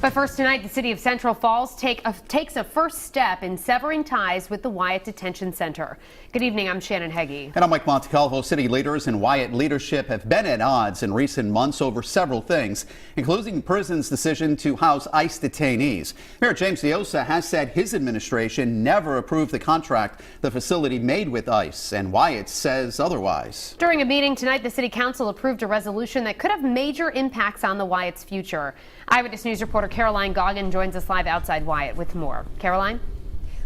But first tonight, the city of Central Falls takes a first step in severing ties with the Wyatt Detention Center. Good evening, I'm Shannon Heggie. And I'm Mike Montecalvo. City leaders and Wyatt leadership have been at odds in recent months over several things, including the prison's decision to house ICE detainees. Mayor James Diosa has said his administration never approved the contract the facility made with ICE, and Wyatt says otherwise. During a meeting tonight, the city council approved a resolution that could have major impacts on the Wyatt's future. Eyewitness News reporter Caroline Goggin joins us live outside Wyatt with more. Caroline?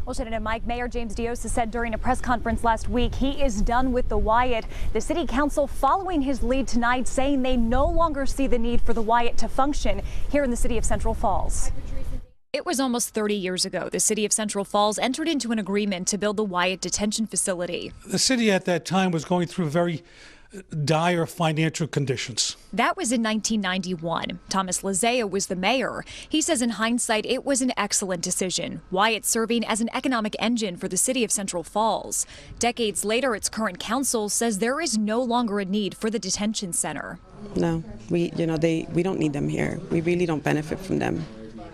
Well, Shannon and Mike, Mayor James Diosa said during a press conference last week he is done with the Wyatt. The city council following his lead tonight, saying they no longer see the need for the Wyatt to function here in the city of Central Falls. It was almost 30 years ago the city of Central Falls entered into an agreement to build the Wyatt Detention Facility. The city at that time was going through very dire financial conditions. That was in 1991. Thomas Lizea was the mayor. He says in hindsight it was an excellent decision. Wyatt serving as an economic engine for the city of Central Falls. Decades later, its current council says there is no longer a need for the detention center. No, we don't need them here. We really don't benefit from them.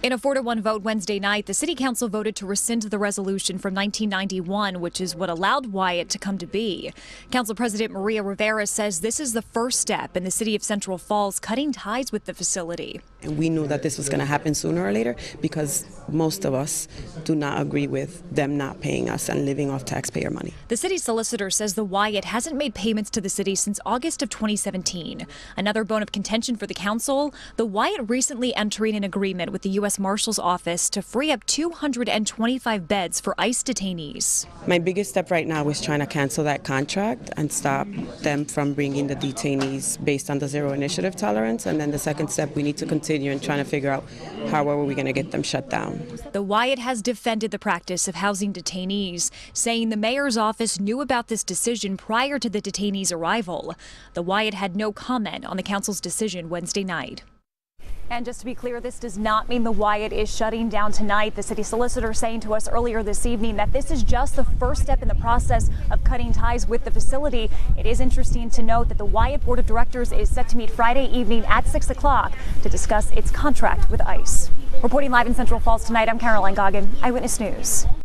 In a 4-1 vote Wednesday night, the city council voted to rescind the resolution from 1991, which is what allowed Wyatt to come to be. Council President Maria Rivera says this is the first step in the city of Central Falls cutting ties with the facility. And we knew that this was going to happen sooner or later because most of us do not agree with them not paying us and living off taxpayer money. The city solicitor says the Wyatt hasn't made payments to the city since August of 2017. Another bone of contention for the council, the Wyatt recently entering an agreement with the U.S. Marshal's office to free up 225 beds for ICE detainees. My biggest step right now is trying to cancel that contract and stop them from bringing the detainees based on the zero initiative tolerance. And then the second step, we need to continue and trying to figure out how are we going to get them shut down. The Wyatt has defended the practice of housing detainees, saying the mayor's office knew about this decision prior to the detainees' arrival. The Wyatt had no comment on the council's decision Wednesday night. And just to be clear, this does not mean the Wyatt is shutting down tonight. The city solicitor saying to us earlier this evening that this is just the first step in the process of cutting ties with the facility. It is interesting to note that the Wyatt Board of Directors is set to meet Friday evening at 6 o'clock to discuss its contract with ICE. Reporting live in Central Falls tonight, I'm Caroline Goggin, Eyewitness News.